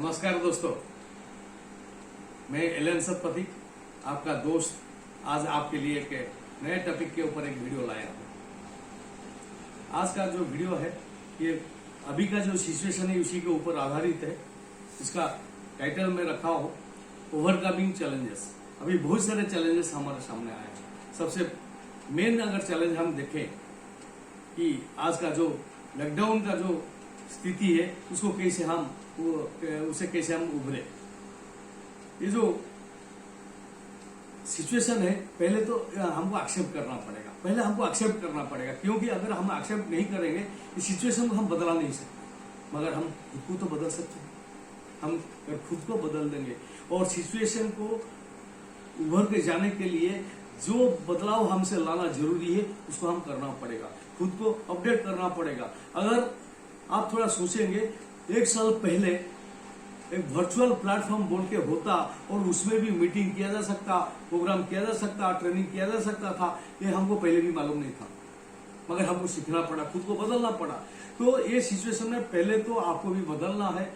नमस्कार दोस्तों, मैं एलन सतपति आपका दोस्त आज आपके लिए एक नए टॉपिक के ऊपर एक वीडियो लाया हूं। आज का जो वीडियो है ये अभी का जो सिचुएशन है उसी के ऊपर आधारित है। इसका टाइटल में रखा हो ओवरकमिंग चैलेंजेस। अभी बहुत सारे चैलेंजेस हमारे सामने आए हैं। सबसे मेन अगर चैलेंज हम देखें कि आज का जो लॉकडाउन का जो स्थिति है उसको कैसे हम उसे कैसे हम उभरे। ये जो सिचुएशन है पहले तो हमको एक्सेप्ट करना पड़ेगा, क्योंकि अगर हम एक्सेप्ट नहीं करेंगे इस सिचुएशन को हम बदला नहीं सकते, मगर हम खुद को तो बदल सकते हैं। हम अगर खुद को बदल देंगे और सिचुएशन को उभर के जाने के लिए जो बदलाव हमसे लाना जरूरी है उसको हम करना पड़ेगा, खुद को अपडेट करना पड़ेगा। अगर आप थोड़ा सोचेंगे, एक साल पहले एक वर्चुअल प्लेटफॉर्म बोल के होता और उसमें भी मीटिंग किया जा सकता, प्रोग्राम किया जा सकता, ट्रेनिंग किया जा सकता था, ये हमको पहले भी मालूम नहीं था, मगर हमको सीखना पड़ा, खुद को बदलना पड़ा। तो ये सिचुएशन में पहले तो आपको भी बदलना है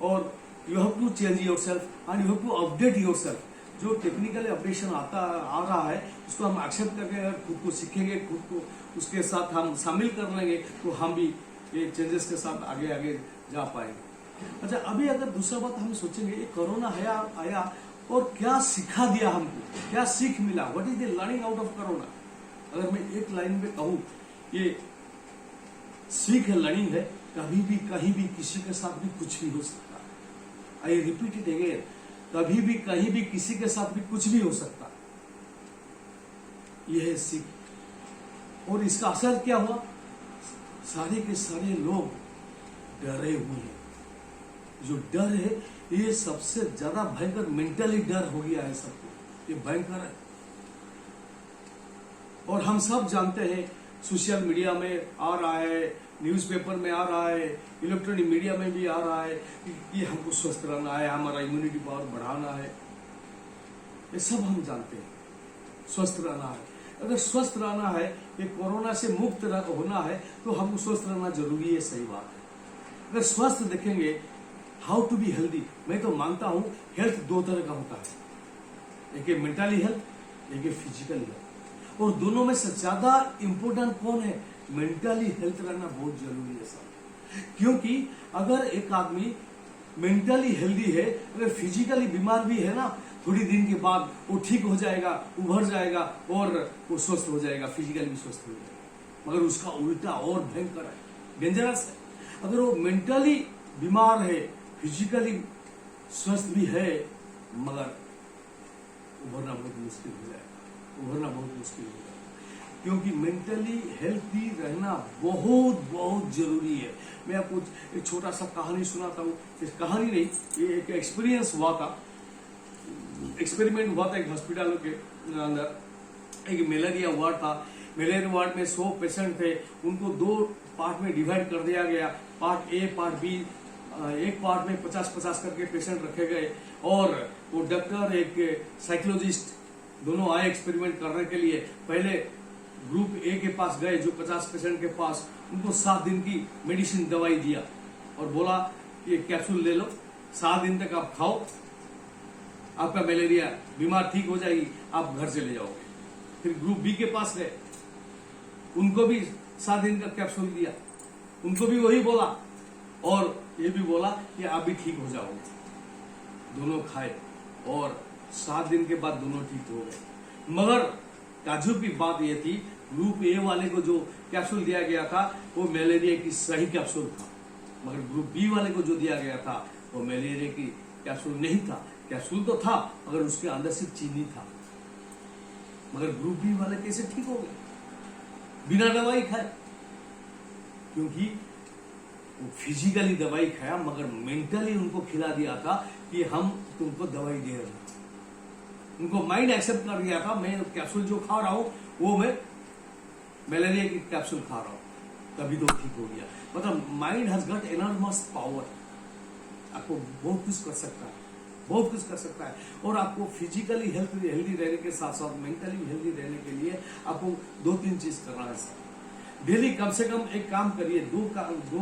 और you have to change yourself and you have to update yourself. जो टेक्निकल अपडेशन आ रहा है उसको हम एक्सेप्ट करके अगर खुद को सीखेंगे, खुद को उसके साथ हम शामिल कर लेंगे तो हम भी ये चेंजेस के साथ आगे आगे जा पाएंगे। अच्छा, अभी अगर दूसरा बात हम सोचेंगे, ये कोरोना आया और क्या सिखा दिया हमको, क्या सीख मिला, what is the learning out of corona. अगर मैं एक लाइन में कहूं, ये सीख है, लर्निंग है, कभी भी कहीं भी किसी के साथ भी कुछ भी हो सकता है। आई रिपीट इट अगेन, कभी भी कहीं भी किसी के साथ भी कुछ भी हो सकता है। यह है सीख। और इसका असर क्या हुआ, सारे के सारे लोग डरे हुए हैं। जो डर है ये सबसे ज्यादा भयंकर, मेंटली डर हो गया है सबको, ये भयंकर है। और हम सब जानते हैं, सोशल मीडिया में आ रहा है, न्यूज़पेपर में आ रहा है, इलेक्ट्रॉनिक मीडिया में भी आ रहा है कि हमको स्वस्थ रहना है, हमारा इम्यूनिटी पावर बढ़ाना है। ये सब हम जानते हैं, स्वस्थ रहना है। अगर स्वस्थ रहना है, ये कोरोना से मुक्त होना है तो हमको स्वस्थ रहना जरूरी है, सही बात है। अगर स्वस्थ देखेंगे, हाउ टू बी हेल्दी, मैं तो मानता हूं हेल्थ दो तरह का होता है, एक है मेंटली हेल्थ, एक है फिजिकली हेल्थ। और दोनों में से ज्यादा इंपॉर्टेंट कौन है, मेंटली हेल्थ रहना बहुत जरूरी है साहब। क्योंकि अगर एक आदमी मेंटली हेल्दी है, अगर फिजिकली बीमार भी है ना, थोड़ी दिन के बाद वो ठीक हो जाएगा, उभर जाएगा और वो स्वस्थ हो जाएगा, फिजिकली भी स्वस्थ हो जाएगा। मगर उसका उल्टा और भयंकर है, डेंजरस है। अगर वो मेंटली बीमार है, फिजिकली स्वस्थ भी है, मगर उभरना बहुत मुश्किल हो जाएगा, क्योंकि मेंटली हेल्थी रहना बहुत बहुत जरूरी है। मैं आपको एक छोटा सा कहानी सुनाता हूँ। कहानी नहीं, ये एक एक्सपीरियंस हुआ था, एक्सपेरिमेंट हुआ था एक हॉस्पिटल के अंदर। एक मलेरिया वार्ड था। मलेरिया वार्ड में 100 पेशेंट थे, उनको 2 पार्ट में डिवाइड कर दिया गया, पार्ट ए पार्ट बी। एक पार्ट में 50-50 करके पेशेंट रखे गए और वो डॉक्टर, एक साइकोलॉजिस्ट दोनों आए एक्सपेरिमेंट करने के लिए। पहले ग्रुप ए के पास गए, जो 50 पेशेंट के पास, उनको 7 दिन की मेडिसिन दवाई दिया और बोला ये कैप्सूल ले लो, 7 दिन तक आप खाओ, आपका मलेरिया बीमार ठीक हो जाएगी, आप घर चले जाओगे। फिर ग्रुप बी के पास गए, उनको भी 7 दिन का कैप्सूल दिया, उनको भी वही बोला और ये भी बोला कि आप भी ठीक हो जाओगे। दोनों खाए और 7 दिन के बाद दोनों ठीक हो गए। मगर ताज्जुब की बात यह थी, ग्रुप ए वाले को जो कैप्सूल दिया गया था वो मलेरिया की सही कैप्सूल था, मगर ग्रुप बी वाले को जो दिया गया था वो मलेरिया की कैप्सूल नहीं था। कैप्सूल तो था मगर उसके अंदर सिर्फ चीनी था। मगर ग्रुप बी वाले कैसे ठीक हो गए बिना दवाई खाए? क्योंकि वो फिजिकली दवाई खाया मगर मेंटली उनको खिला दिया था कि हम तुमको दवाई दे रहे हैं। उनको माइंड एक्सेप्ट कर दिया था, मैं कैप्सूल जो खा रहा हूं वो मैं मलेरिया की कैप्सूल खा रहा हूं, तभी तो ठीक हो गया। मतलब mind has got enormous power, आपको बहुत कुछ कर सकता है, बहुत कुछ कर सकता है। और आपको फिजिकली हेल्दी रहने के साथ साथ मेंटली हेल्दी रहने के लिए आपको 2-3 चीज करना है। डेली कम से कम एक काम करिए, दो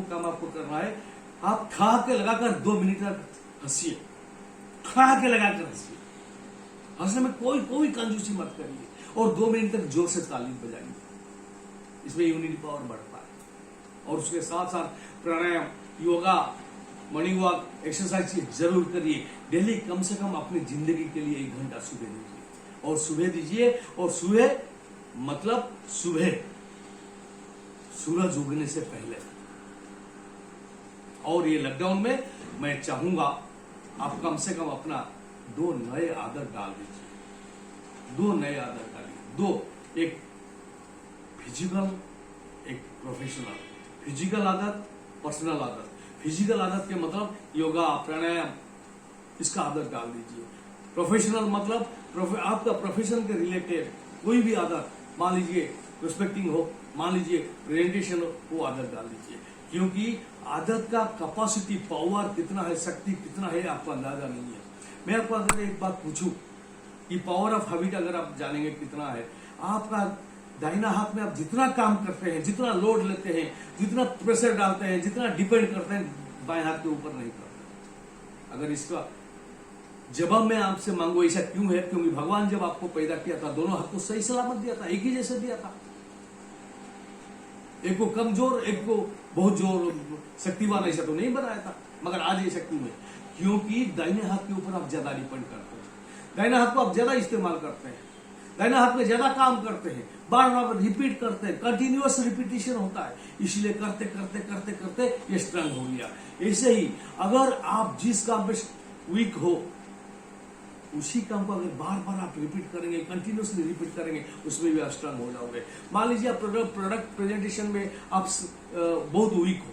काम आपको करना है। आप खा के लगाकर 2 मिनट तक हंसिए, ठहाके लगाकर हंसिए। हंसने में कोई कंजूसी मत करिए और 2 मिनट तक जोर से ताली बजाइए। इसमें इम्यूनिटी पावर बढ़ता है। और उसके साथ साथ प्राणायाम, योगा, मॉर्निंग वॉक, एक्सरसाइज जरूर करिए। डेली कम से कम अपनी जिंदगी के लिए 1 घंटा सुबह दीजिए और सुबह दीजिए। और सुबह मतलब सुबह सूरज उगने से पहले। और ये लॉकडाउन में मैं चाहूंगा आप कम से कम अपना 2 नए आदत डाल दीजिए। 2 नए आदत डालिए। 2, एक फिजिकल, एक प्रोफेशनल। फिजिकल आदत, पर्सनल आदत। फिजिकल आदत के मतलब योगा, प्राणायाम, इसका आदत डाल दीजिए। प्रोफेशनल मतलब आपका प्रोफेशन के रिलेटेड कोई भी आदत, मान लीजिए प्रोस्पेक्टिंग हो, मान लीजिए प्रेजेंटेशन हो, वो आदत डाल दीजिए। क्योंकि आदत का कैपेसिटी, पावर कितना है, शक्ति कितना है, आपको अंदाजा नहीं है। मैं आपको अगर एक बात पूछूं कि पावर ऑफ हैबिट अगर आप जानेंगे कितना है, आपका दाहिना हाथ में आप जितना काम करते हैं, जितना लोड लेते हैं, जितना प्रेशर डालते हैं, जितना डिपेंड करते हैं, बाएं हाथ के ऊपर नहीं करते। अगर इसका जवाब मैं आपसे मांगू ऐसा क्यों है? क्योंकि भगवान जब आपको पैदा किया था दोनों हाथ को सही सलामत दिया था, एक ही जैसे दिया था। एक को कमजोर, एक को बहुत जोर शक्तिवान, ऐसा तो नहीं बनाया था। मगर आज ऐसा क्यों है? क्योंकि दाहिने हाथ के ऊपर आप ज्यादा डिपेंड करते हैं, दाहिने हाथ को आप ज्यादा इस्तेमाल करते हैं, दाहिने हाथ में ज्यादा काम करते हैं, बार बार रिपीट करते हैं, कंटिन्यूअस रिपीटिशन होता है। इसलिए करते करते करते करते ये स्ट्रांग हो गया। ऐसे ही अगर आप जिस काम पे वीक हो, उसी काम को अगर बार बार आप रिपीट करेंगे, कंटिन्यूसली रिपीट करेंगे, उसमें भी आप स्ट्रांग हो जाओगे। मान लीजिए आप प्रोडक्ट प्रेजेंटेशन में आप बहुत वीक हो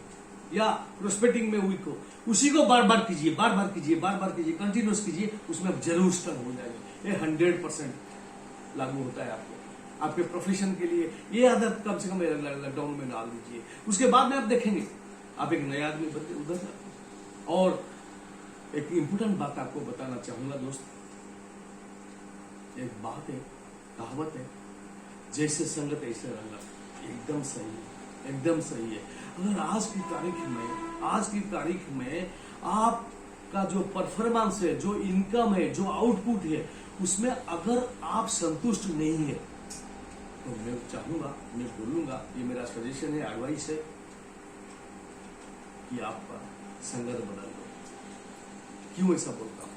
या प्रोस्पेक्टिंग में वीक हो, उसी को बार बार कीजिए, बार बार कीजिए, बार बार कीजिए, कंटिन्यूस कीजिए, उसमें आप जरूर स्ट्रांग हो जाएंगे। ये 100% लागू होता है आपको, आपके प्रोफेशन के लिए। ये आदत कम से कम लॉकडाउन में डाल दीजिए। उसके बाद में आप देखेंगे आप एक नया आदमी बनते उधर जाते। और एक इंपोर्टेंट बात आपको बताना चाहूंगा दोस्त, एक बात है, कहावत है, जैसे संगत ऐसे रंगत। एकदम सही है, एकदम सही है। अगर आज की तारीख में आपका जो परफॉर्मेंस है, जो इनकम है, जो आउटपुट है, उसमें अगर आप संतुष्ट नहीं है, तो मैं चाहूंगा, मैं बोलूंगा, ये मेरा सजेशन है, एडवाइस है कि आप संगत बदल लो। क्यों ऐसा बोलता हूं?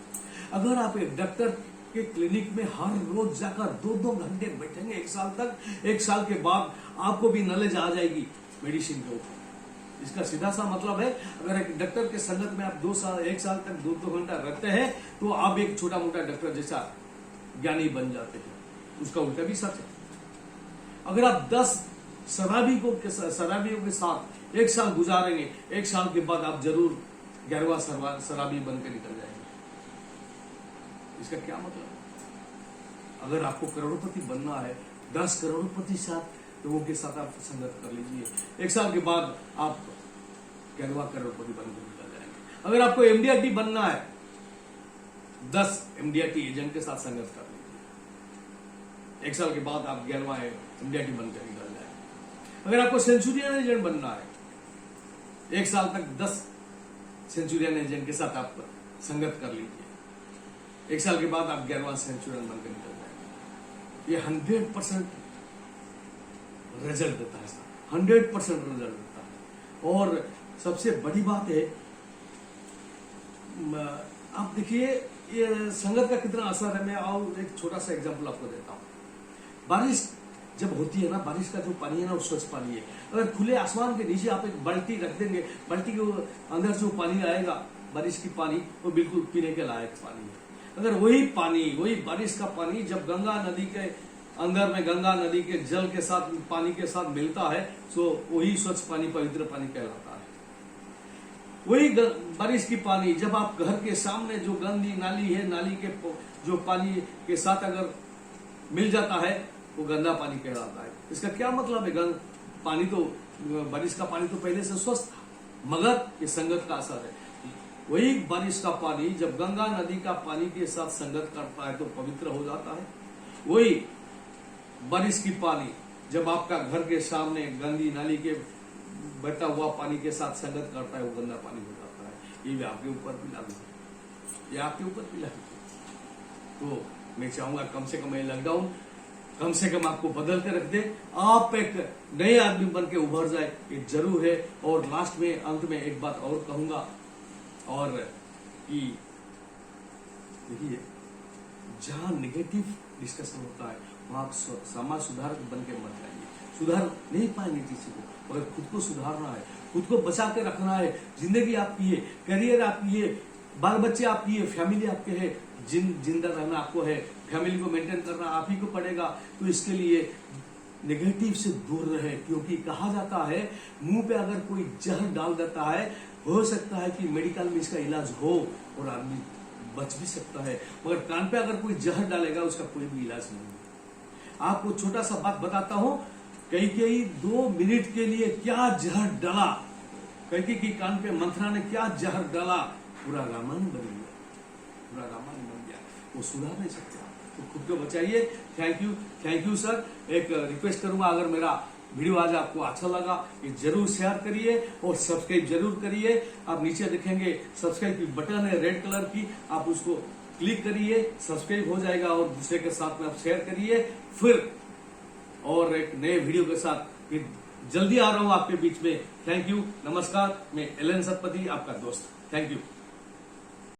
अगर आप एक डॉक्टर के क्लिनिक में हर रोज जाकर 2-2 घंटे बैठेंगे 1 साल तक, 1 साल के बाद आपको भी नॉलेज आ जाएगी मेडिसिन के ऊपर। इसका सीधा सा मतलब है, अगर एक डॉक्टर के संगत में आप 1 साल तक 2-2 घंटा रहते हैं, तो आप एक छोटा मोटा डॉक्टर जैसा ज्ञानी बन जाते हैं। उसका उल्टा भी सच है। अगर आप 10 शराबियों के साथ 1 साल गुजारेंगे, 1 साल के बाद आप जरूर 11वां शराबी बनकर निकल जाएंगे। इसका क्या मतलब है? अगर आपको करोड़पति बनना है, 10 करोड़पति साथ लोगों के साथ आप संगत कर लीजिए, 1 साल के बाद आप 11वां करोड़पति बनकर निकल जाएंगे। अगर आपको एमडीआरटी बनना है, 10 एमडीआरटी एजेंट के साथ संगत कर लीजिए, 1 साल के बाद आप 11वां एमडीआरटी बनकर निकल जाएंगे। अगर आपको सेंचुरियन एजेंट बनना है, 1 साल तक 10 सेंचुरियन एजेंट के साथ आप संगत कर लीजिए, 1 साल के बाद आप 11वां सेंचुरियन बनकर निकल जाएंगे। ये 100% रिजल्ट देता है, 100% रिजल्ट देता है। और सबसे बड़ी बात है, आप देखिए ये संगत का कितना असर है। मैं और एक छोटा सा एग्जांपल आपको देता हूँ। बारिश जब होती है ना, बारिश का जो पानी है ना, वो स्वच्छ पानी है। अगर खुले आसमान के नीचे आप एक बाल्टी रख देंगे, बाल्टी के अंदर जो पानी आएगा, बारिश की पानी, वो बिल्कुल पीने के लायक पानी है। अगर वही पानी, वही बारिश का पानी जब गंगा नदी के अंदर में, गंगा नदी के जल के साथ, पानी के साथ मिलता है, तो वही स्वच्छ पानी, पवित्र पानी कहलाता है। वही बारिश की पानी जब आप घर के सामने जो गंदी नाली है, नाली के जो पानी के साथ अगर मिल जाता है, वो गंदा पानी कहलाता है। इसका क्या मतलब है? पानी तो, बारिश का पानी तो पहले से स्वच्छ था, मगर ये संगत का असर है। वही बारिश का पानी जब गंगा नदी का पानी के साथ संगत करता है तो पवित्र हो जाता है। वही बारिश की पानी जब आपका घर के सामने गंदी नाली के बहता हुआ पानी के साथ संगत करता है, वो गंदा पानी हो जाता है। ये भी आपके ऊपर भी लागू है। ये आपके ऊपर भी लागू। तो मैं चाहूंगा कम से कम ये लॉकडाउन कम से कम आपको बदल के रख दे, आप एक नए आदमी बन के उभर जाए, ये जरूर है। और लास्ट में अंत में एक बात और कहूंगा, और कि देखिए जहां नेगेटिव डिस्कशन होता है वहां आप समाज सुधारक बन के मत जाइए। सुधार नहीं पाएंगे किसी को, मगर खुद को सुधारना है, खुद को बचा के रखना है। जिंदगी आपकी है, करियर आपकी है, बाल बच्चे आपकी है, फैमिली आपके है, जिंदा रहना आपको है, फैमिली को मेंटेन करना आप ही को पड़ेगा। तो इसके लिए नेगेटिव से दूर रहे, क्योंकि कहा जाता है मुंह पे अगर कोई जहर डाल देता है, हो सकता है कि मेडिकल में इसका इलाज हो और आदमी बच भी सकता है, मगर कान पे अगर कोई जहर डालेगा उसका कोई भी इलाज नहीं है। आपको छोटा सा बात बताता हूं, कई 2 मिनट के लिए क्या जहर डाला, कई की कान पे मंथरा ने क्या जहर डाला, पूरा रामायण बन गया, पूरा रामायण बन गया। वो सुधार नहीं सकते। तो खुद को बचाइए। Thank you sir. एक रिक्वेस्ट करूंगा, अगर मेरा वीडियो आज आपको अच्छा लगा ये जरूर शेयर करिए और सब्सक्राइब जरूर करिए। आप नीचे देखेंगे सब्सक्राइब की बटन है रेड कलर की, आप उसको क्लिक करिए, सब्सक्राइब हो जाएगा और दूसरे के साथ में आप शेयर करिए। फिर और एक नए वीडियो के साथ फिर जल्दी आ रहा हूं आपके बीच में। थैंक यू, नमस्कार। मैं एलन सतपति, आपका दोस्त। Thank you.